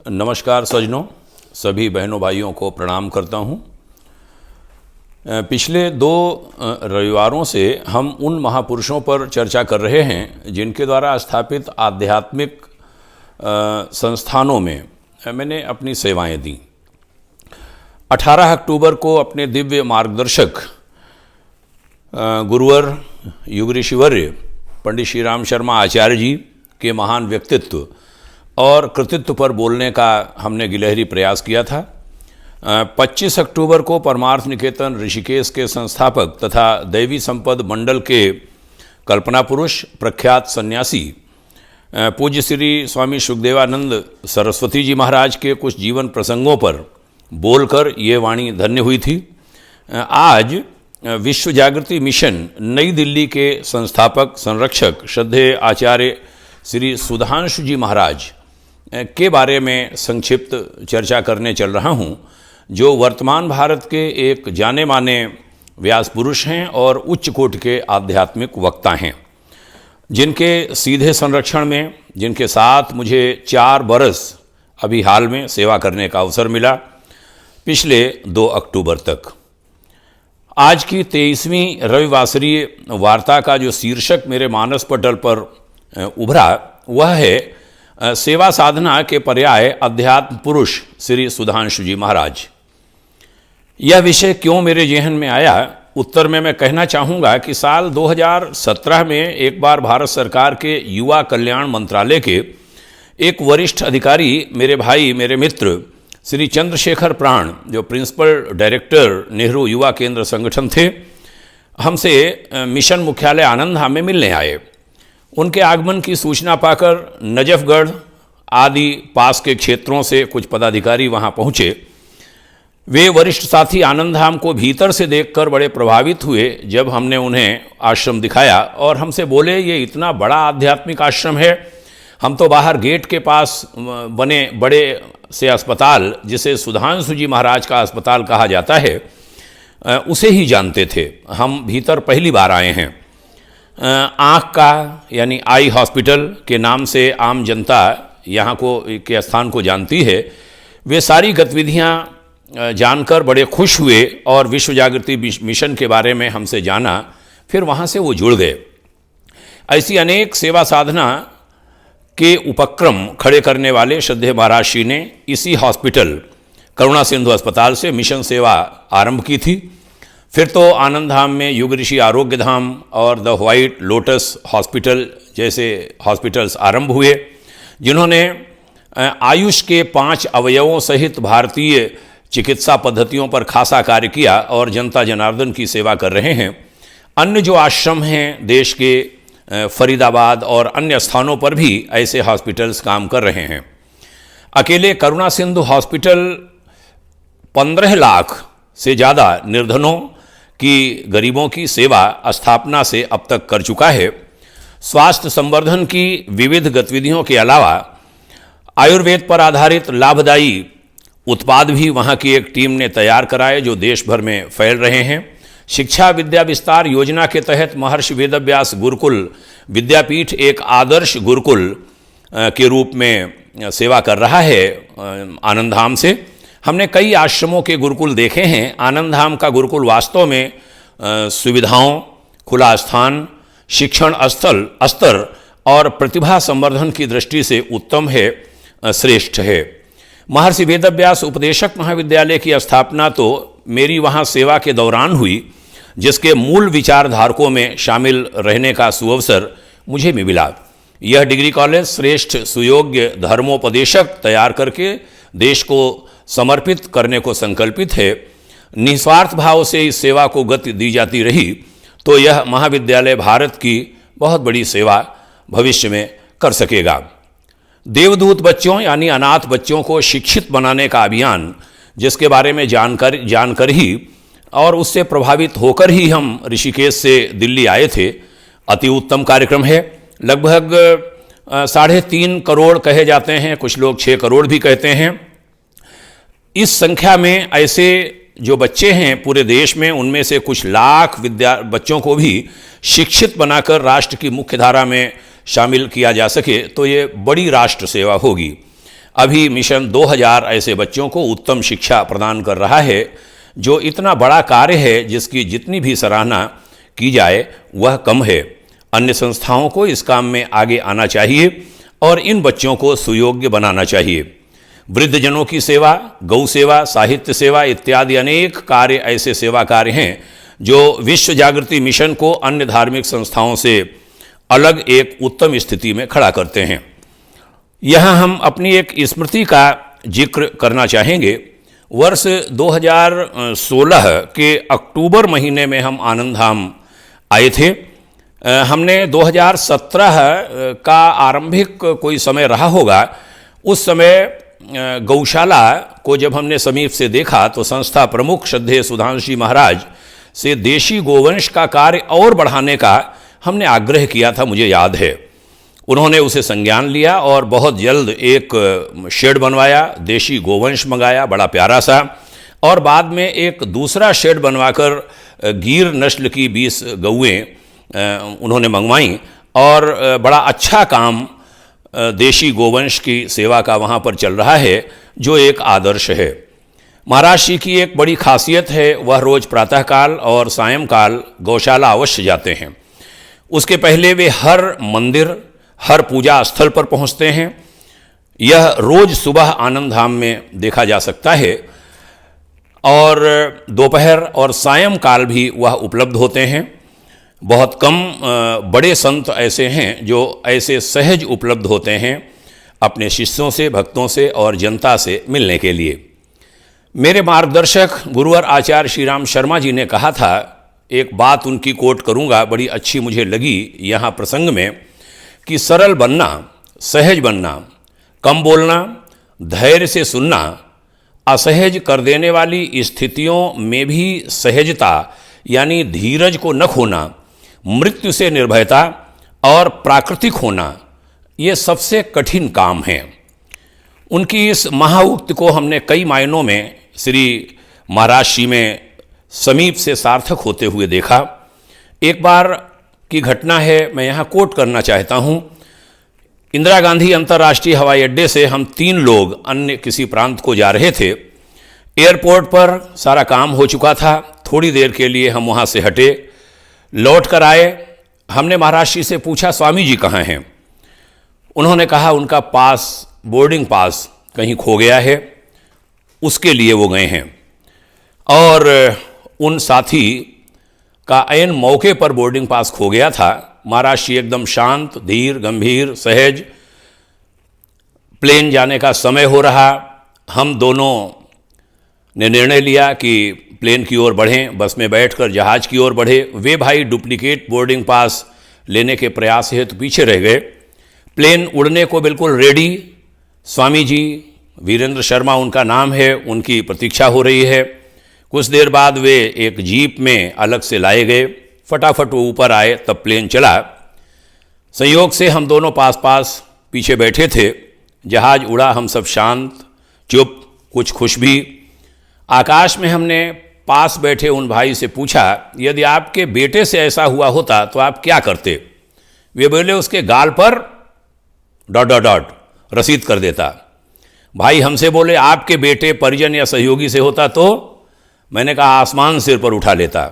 नमस्कार सज्जनों, सभी बहनों भाइयों को प्रणाम करता हूँ। पिछले 2 रविवारों से हम उन महापुरुषों पर चर्चा कर रहे हैं जिनके द्वारा स्थापित आध्यात्मिक संस्थानों में मैंने अपनी सेवाएं दी। 18 अक्टूबर को अपने दिव्य मार्गदर्शक गुरुवर युग ऋषिवर्य पंडित श्री राम शर्मा आचार्य जी के महान व्यक्तित्व और कृतित्व पर बोलने का हमने गिलहरी प्रयास किया था। 25 अक्टूबर को परमार्थ निकेतन ऋषिकेश के संस्थापक तथा दैवी संपद मंडल के कल्पना पुरुष प्रख्यात सन्यासी पूज्य श्री स्वामी सुखदेवानंद सरस्वती जी महाराज के कुछ जीवन प्रसंगों पर बोलकर ये वाणी धन्य हुई थी। आज विश्व जागृति मिशन नई दिल्ली के संस्थापक संरक्षक श्रद्धेय आचार्य श्री सुधांशु जी महाराज के बारे में संक्षिप्त चर्चा करने चल रहा हूँ, जो वर्तमान भारत के एक जाने माने व्यास पुरुष हैं और उच्च कोटि के आध्यात्मिक वक्ता हैं, जिनके सीधे संरक्षण में, जिनके साथ मुझे 4 बरस अभी हाल में सेवा करने का अवसर मिला, पिछले 2 अक्टूबर तक। आज की 23वीं रविवासरीय वार्ता का जो शीर्षक मेरे मानस पटल पर उभरा वह है सेवा साधना के पर्याय अध्यात्म पुरुष श्री सुधांशु जी महाराज। यह विषय क्यों मेरे जेहन में आया, उत्तर में मैं कहना चाहूँगा कि साल 2017 में एक बार भारत सरकार के युवा कल्याण मंत्रालय के एक वरिष्ठ अधिकारी, मेरे भाई, मेरे मित्र श्री चंद्रशेखर प्राण, जो प्रिंसिपल डायरेक्टर नेहरू युवा केंद्र संगठन थे, हमसे मिशन मुख्यालय आनंदधाम में मिलने आए। उनके आगमन की सूचना पाकर नजफगढ़ आदि पास के क्षेत्रों से कुछ पदाधिकारी वहां पहुंचे। वे वरिष्ठ साथी आनंदधाम को भीतर से देखकर बड़े प्रभावित हुए जब हमने उन्हें आश्रम दिखाया और हमसे बोले, ये इतना बड़ा आध्यात्मिक आश्रम है, हम तो बाहर गेट के पास बने बड़े से अस्पताल, जिसे सुधांशु जी महाराज का अस्पताल कहा जाता है, उसे ही जानते थे। हम भीतर पहली बार आए हैं। आँख का यानी आई हॉस्पिटल के नाम से आम जनता यहाँ के स्थान को जानती है। वे सारी गतिविधियाँ जानकर बड़े खुश हुए और विश्व जागृति मिशन के बारे में हमसे जाना। फिर वहाँ से वो जुड़ गए। ऐसी अनेक सेवा साधना के उपक्रम खड़े करने वाले श्रद्धेय महाराज श्री ने इसी हॉस्पिटल करुणा सिंधु अस्पताल से मिशन सेवा आरंभ की थी। फिर तो आनंदधाम में युग ऋषि आरोग्य धाम और द व्हाइट लोटस हॉस्पिटल जैसे हॉस्पिटल्स आरंभ हुए, जिन्होंने आयुष के 5 अवयवों सहित भारतीय चिकित्सा पद्धतियों पर खासा कार्य किया और जनता जनार्दन की सेवा कर रहे हैं। अन्य जो आश्रम हैं देश के फरीदाबाद और अन्य स्थानों पर भी ऐसे हॉस्पिटल्स काम कर रहे हैं। अकेले करुणा सिंधु हॉस्पिटल 15 लाख से ज़्यादा निर्धनों की, गरीबों की सेवा स्थापना से अब तक कर चुका है। स्वास्थ्य संवर्धन की विविध गतिविधियों के अलावा आयुर्वेद पर आधारित लाभदायी उत्पाद भी वहाँ की एक टीम ने तैयार कराए, जो देश भर में फैल रहे हैं। शिक्षा विद्या विस्तार योजना के तहत महर्षि वेदव्यास गुरुकुल विद्यापीठ एक आदर्श गुरुकुल के रूप में सेवा कर रहा है आनंदधाम से। हमने कई आश्रमों के गुरुकुल देखे हैं। आनंदधाम का गुरुकुल वास्तव में सुविधाओं, खुला स्थान, शिक्षण स्तर और प्रतिभा संवर्धन की दृष्टि से उत्तम है, श्रेष्ठ है। महर्षि वेदव्यास उपदेशक महाविद्यालय की स्थापना तो मेरी वहाँ सेवा के दौरान हुई, जिसके मूल विचारधारकों में शामिल रहने का सुअवसर मुझे भी मिला। यह डिग्री कॉलेज श्रेष्ठ सुयोग्य धर्मोपदेशक तैयार करके देश को समर्पित करने को संकल्पित है। निस्वार्थ भाव से इस सेवा को गति दी जाती रही तो यह महाविद्यालय भारत की बहुत बड़ी सेवा भविष्य में कर सकेगा। देवदूत बच्चों यानी अनाथ बच्चों को शिक्षित बनाने का अभियान, जिसके बारे में जानकर ही और उससे प्रभावित होकर ही हम ऋषिकेश से दिल्ली आए थे। अति उत्तम कार्यक्रम है। लगभग 3.5 करोड़ कहे जाते हैं, कुछ लोग 6 करोड़ भी कहते हैं। इस संख्या में ऐसे जो बच्चे हैं पूरे देश में, उनमें से कुछ लाख बच्चों को भी शिक्षित बनाकर राष्ट्र की मुख्य धारा में शामिल किया जा सके तो ये बड़ी राष्ट्र सेवा होगी। अभी मिशन 2000 ऐसे बच्चों को उत्तम शिक्षा प्रदान कर रहा है, जो इतना बड़ा कार्य है जिसकी जितनी भी सराहना की जाए वह कम है। अन्य संस्थाओं को इस काम में आगे आना चाहिए और इन बच्चों को सुयोग्य बनाना चाहिए। वृद्धजनों की सेवा, गौ सेवा, साहित्य सेवा इत्यादि अनेक कार्य ऐसे सेवा कार्य हैं जो विश्व जागृति मिशन को अन्य धार्मिक संस्थाओं से अलग एक उत्तम स्थिति में खड़ा करते हैं। यहाँ हम अपनी एक स्मृति का जिक्र करना चाहेंगे। वर्ष 2016 के अक्टूबर महीने में हम आनंद धाम आए थे। हमने 2017 का आरंभिक कोई समय रहा होगा, उस समय गौशाला को जब हमने समीप से देखा तो संस्था प्रमुख श्रद्धेय सुधांशु महाराज से देशी गोवंश का कार्य और बढ़ाने का हमने आग्रह किया था, मुझे याद है। उन्होंने उसे संज्ञान लिया और बहुत जल्द एक शेड बनवाया, देशी गोवंश मंगाया बड़ा प्यारा सा, और बाद में एक दूसरा शेड बनवाकर गिर नस्ल की 20 गौएं उन्होंने मंगवाई और बड़ा अच्छा काम देशी गोवंश की सेवा का वहाँ पर चल रहा है, जो एक आदर्श है। महाराज जी की एक बड़ी खासियत है, वह रोज़ प्रातःकाल और सायंकाल गौशाला अवश्य जाते हैं। उसके पहले वे हर मंदिर, हर पूजा स्थल पर पहुँचते हैं। यह रोज़ सुबह आनंद धाम में देखा जा सकता है और दोपहर और सायंकाल भी वह उपलब्ध होते हैं। बहुत कम बड़े संत ऐसे हैं जो ऐसे सहज उपलब्ध होते हैं अपने शिष्यों से, भक्तों से और जनता से मिलने के लिए। मेरे मार्गदर्शक गुरुवर आचार्य श्री राम शर्मा जी ने कहा था, एक बात उनकी कोट करूंगा, बड़ी अच्छी मुझे लगी यहाँ प्रसंग में, कि सरल बनना, सहज बनना, कम बोलना, धैर्य से सुनना, असहज कर देने वाली स्थितियों में भी सहजता यानी धीरज को न खोना, मृत्यु से निर्भयता और प्राकृतिक होना, ये सबसे कठिन काम है। उनकी इस महाउक्ति को हमने कई मायनों में श्री महाराज जी में समीप से सार्थक होते हुए देखा। एक बार की घटना है, मैं यहाँ कोट करना चाहता हूँ। इंदिरा गांधी अंतर्राष्ट्रीय हवाई अड्डे से हम 3 लोग अन्य किसी प्रांत को जा रहे थे। एयरपोर्ट पर सारा काम हो चुका था, थोड़ी देर के लिए हम वहाँ से हटे, लौट कर आए। हमने महाराज जी से पूछा, स्वामी जी कहाँ हैं? उन्होंने कहा उनका पास, बोर्डिंग पास कहीं खो गया है, उसके लिए वो गए हैं। और उन साथी का ऐन मौके पर बोर्डिंग पास खो गया था। महाराज जी एकदम शांत, धीर, गंभीर, सहज। प्लेन जाने का समय हो रहा, हम दोनों ने निर्णय लिया कि प्लेन की ओर बढ़ें, बस में बैठकर जहाज की ओर बढ़े। वे भाई डुप्लीकेट बोर्डिंग पास लेने के प्रयास हेतु पीछे रह गए। प्लेन उड़ने को बिल्कुल रेडी। स्वामी जी, वीरेंद्र शर्मा उनका नाम है, उनकी प्रतीक्षा हो रही है। कुछ देर बाद वे एक जीप में अलग से लाए गए, फटाफट वो ऊपर आए, तब प्लेन चला। संयोग से हम दोनों पास पास पीछे बैठे थे। जहाज उड़ा, हम सब शांत, चुप, कुछ खुश भी। आकाश में हमने पास बैठे उन भाई से पूछा, यदि आपके बेटे से ऐसा हुआ होता तो आप क्या करते? वे बोले, उसके गाल पर ... रसीद कर देता। भाई हमसे बोले, आपके बेटे, परिजन या सहयोगी से होता तो? मैंने कहा, आसमान सिर पर उठा लेता।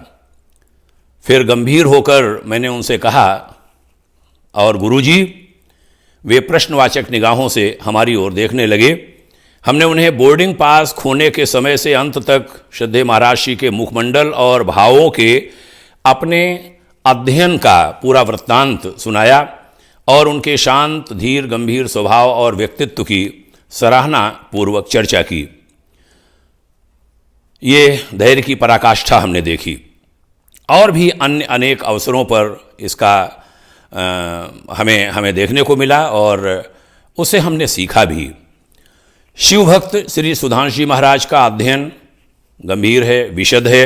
फिर गंभीर होकर मैंने उनसे कहा, और गुरुजी? वे प्रश्नवाचक निगाहों से हमारी ओर देखने लगे। हमने उन्हें बोर्डिंग पास खोने के समय से अंत तक श्रद्धेय महाराज जी के मुखमंडल और भावों के अपने अध्ययन का पूरा वृत्तांत सुनाया और उनके शांत, धीर, गंभीर स्वभाव और व्यक्तित्व की सराहना पूर्वक चर्चा की। ये धैर्य की पराकाष्ठा हमने देखी। और भी अन्य अनेक अवसरों पर इसका हमें देखने को मिला और उसे हमने सीखा भी। शिव भक्त श्री सुधांशु जी महाराज का अध्ययन गंभीर है, विशद है।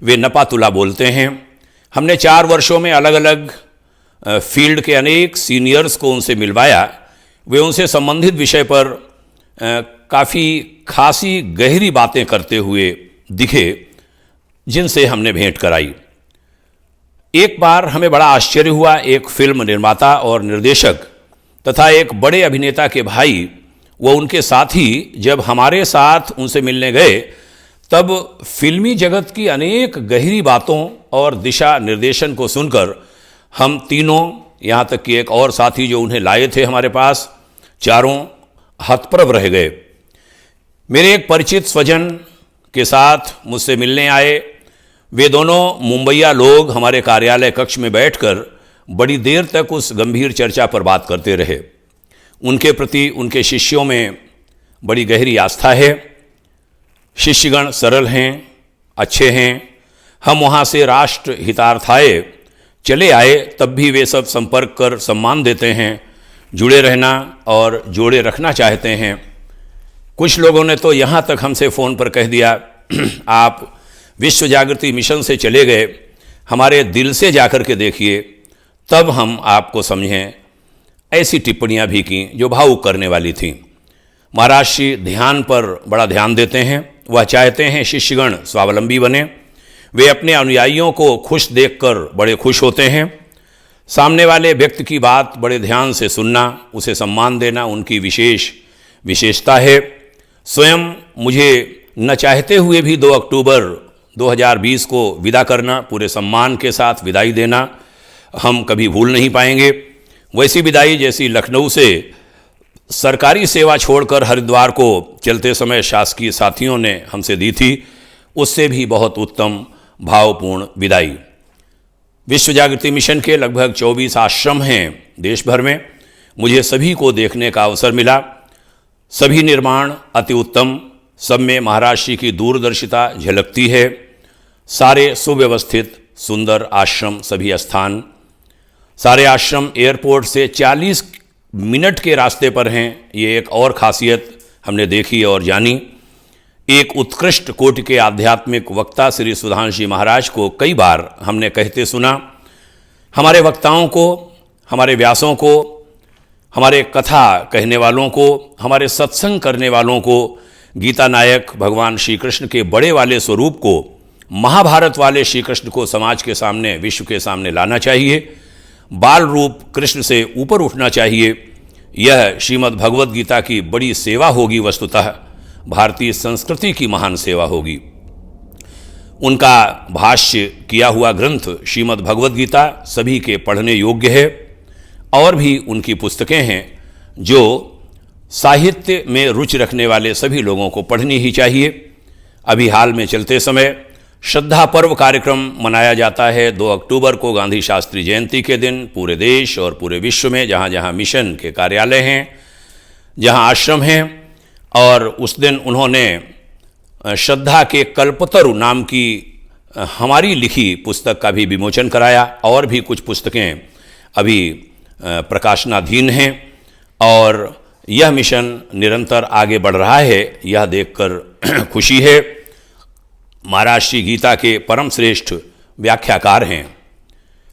वे नपातुला बोलते हैं। हमने 4 वर्षों में अलग अलग फील्ड के अनेक सीनियर्स को उनसे मिलवाया। वे उनसे संबंधित विषय पर काफ़ी खासी गहरी बातें करते हुए दिखे, जिनसे हमने भेंट कराई। एक बार हमें बड़ा आश्चर्य हुआ, एक फिल्म निर्माता और निर्देशक तथा एक बड़े अभिनेता के भाई वो उनके साथी जब हमारे साथ उनसे मिलने गए तब फिल्मी जगत की अनेक गहरी बातों और दिशा निर्देशन को सुनकर हम तीनों, यहाँ तक कि एक और साथी जो उन्हें लाए थे हमारे पास, चारों हतप्रभ रह गए। मेरे एक परिचित स्वजन के साथ मुझसे मिलने आए। वे दोनों मुंबईया लोग हमारे कार्यालय कक्ष में बैठकर बड़ी देर तक उस गंभीर चर्चा पर बात करते रहे। उनके प्रति उनके शिष्यों में बड़ी गहरी आस्था है। शिष्यगण सरल हैं, अच्छे हैं। हम वहाँ से राष्ट्र हितार्थाय चले आए तब भी वे सब संपर्क कर सम्मान देते हैं, जुड़े रहना और जोड़े रखना चाहते हैं। कुछ लोगों ने तो यहाँ तक हमसे फ़ोन पर कह दिया, आप विश्व जागृति मिशन से चले गए, हमारे दिल से जाकर के देखिए तब हम आपको समझें। ऐसी टिप्पणियाँ भी की जो भावुक करने वाली थीं। महाराज श्री ध्यान पर बड़ा ध्यान देते हैं। वह चाहते हैं शिष्यगण स्वावलंबी बने। वे अपने अनुयायियों को खुश देखकर बड़े खुश होते हैं। सामने वाले व्यक्ति की बात बड़े ध्यान से सुनना, उसे सम्मान देना उनकी विशेषता है। स्वयं मुझे न चाहते हुए भी 2 अक्टूबर 2020 को विदा करना, पूरे सम्मान के साथ विदाई देना हम कभी भूल नहीं पाएंगे। वैसी विदाई जैसी लखनऊ से सरकारी सेवा छोड़कर हरिद्वार को चलते समय शासकीय साथियों ने हमसे दी थी, उससे भी बहुत उत्तम भावपूर्ण विदाई। विश्व जागृति मिशन के लगभग 24 आश्रम हैं देश भर में। मुझे सभी को देखने का अवसर मिला। सभी निर्माण अति उत्तम, सब में महाराज श्री की दूरदर्शिता झलकती है। सारे सुव्यवस्थित सुंदर आश्रम, सभी स्थान, सारे आश्रम एयरपोर्ट से 40 मिनट के रास्ते पर हैं। ये एक और खासियत हमने देखी और जानी। एक उत्कृष्ट कोटि के आध्यात्मिक वक्ता श्री सुधांशु जी महाराज को कई बार हमने कहते सुना। हमारे वक्ताओं को, हमारे व्यासों को, हमारे कथा कहने वालों को, हमारे सत्संग करने वालों को गीता नायक भगवान श्री कृष्ण के बड़े वाले स्वरूप को, महाभारत वाले श्री कृष्ण को समाज के सामने, विश्व के सामने लाना चाहिए। बाल रूप कृष्ण से ऊपर उठना चाहिए। यह श्रीमद् भगवद गीता की बड़ी सेवा होगी। वस्तुतः भारतीय संस्कृति की महान सेवा होगी। उनका भाष्य किया हुआ ग्रंथ श्रीमद् भगवद गीता सभी के पढ़ने योग्य है। और भी उनकी पुस्तकें हैं जो साहित्य में रुचि रखने वाले सभी लोगों को पढ़नी ही चाहिए। अभी हाल में चलते समय श्रद्धा पर्व कार्यक्रम मनाया जाता है 2 अक्टूबर को, गांधी शास्त्री जयंती के दिन पूरे देश और पूरे विश्व में जहाँ जहाँ मिशन के कार्यालय हैं, जहाँ आश्रम हैं। और उस दिन उन्होंने श्रद्धा के कल्पतरु नाम की हमारी लिखी पुस्तक का भी विमोचन कराया। और भी कुछ पुस्तकें अभी प्रकाशनाधीन हैं और यह मिशन निरंतर आगे बढ़ रहा है, यह देखकर खुशी है। महाराज श्री गीता के परम श्रेष्ठ व्याख्याकार हैं।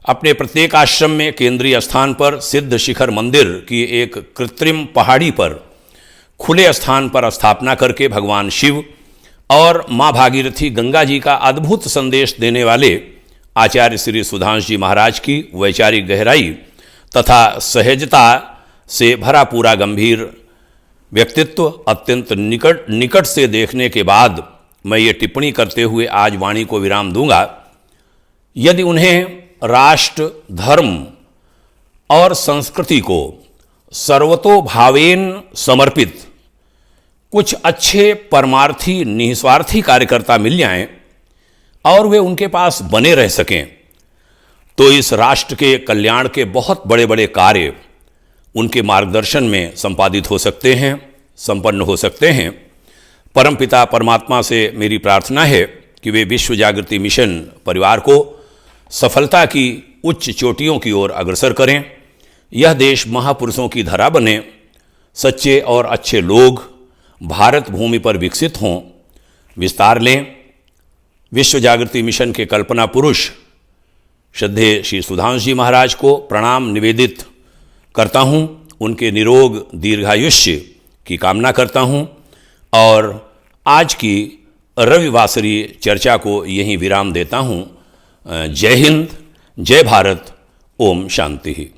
अपने प्रत्येक आश्रम में केंद्रीय स्थान पर सिद्ध शिखर मंदिर की एक कृत्रिम पहाड़ी पर खुले स्थान पर स्थापना करके भगवान शिव और माँ भागीरथी गंगा जी का अद्भुत संदेश देने वाले आचार्य श्री सुधांशु जी महाराज की वैचारिक गहराई तथा सहजता से भरा पूरा गंभीर व्यक्तित्व अत्यंत निकट से देखने के बाद मैं ये टिप्पणी करते हुए आज वाणी को विराम दूंगा। यदि उन्हें राष्ट्र, धर्म और संस्कृति को सर्वतोभावेन समर्पित कुछ अच्छे परमार्थी निस्वार्थी कार्यकर्ता मिल जाएं और वे उनके पास बने रह सकें तो इस राष्ट्र के कल्याण के बहुत बड़े बड़े कार्य उनके मार्गदर्शन में संपादित हो सकते हैं, संपन्न हो सकते हैं। परमपिता परमात्मा से मेरी प्रार्थना है कि वे विश्व जागृति मिशन परिवार को सफलता की उच्च चोटियों की ओर अग्रसर करें। यह देश महापुरुषों की धरा बने, सच्चे और अच्छे लोग भारत भूमि पर विकसित हों, विस्तार लें। विश्व जागृति मिशन के कल्पना पुरुष श्रद्धेय श्री सुधांशु जी महाराज को प्रणाम निवेदित करता हूँ। उनके निरोग दीर्घायुष्य की कामना करता हूँ और आज की रविवासरी चर्चा को यहीं विराम देता हूँ। जय हिंद, जय भारत, ओम शांति।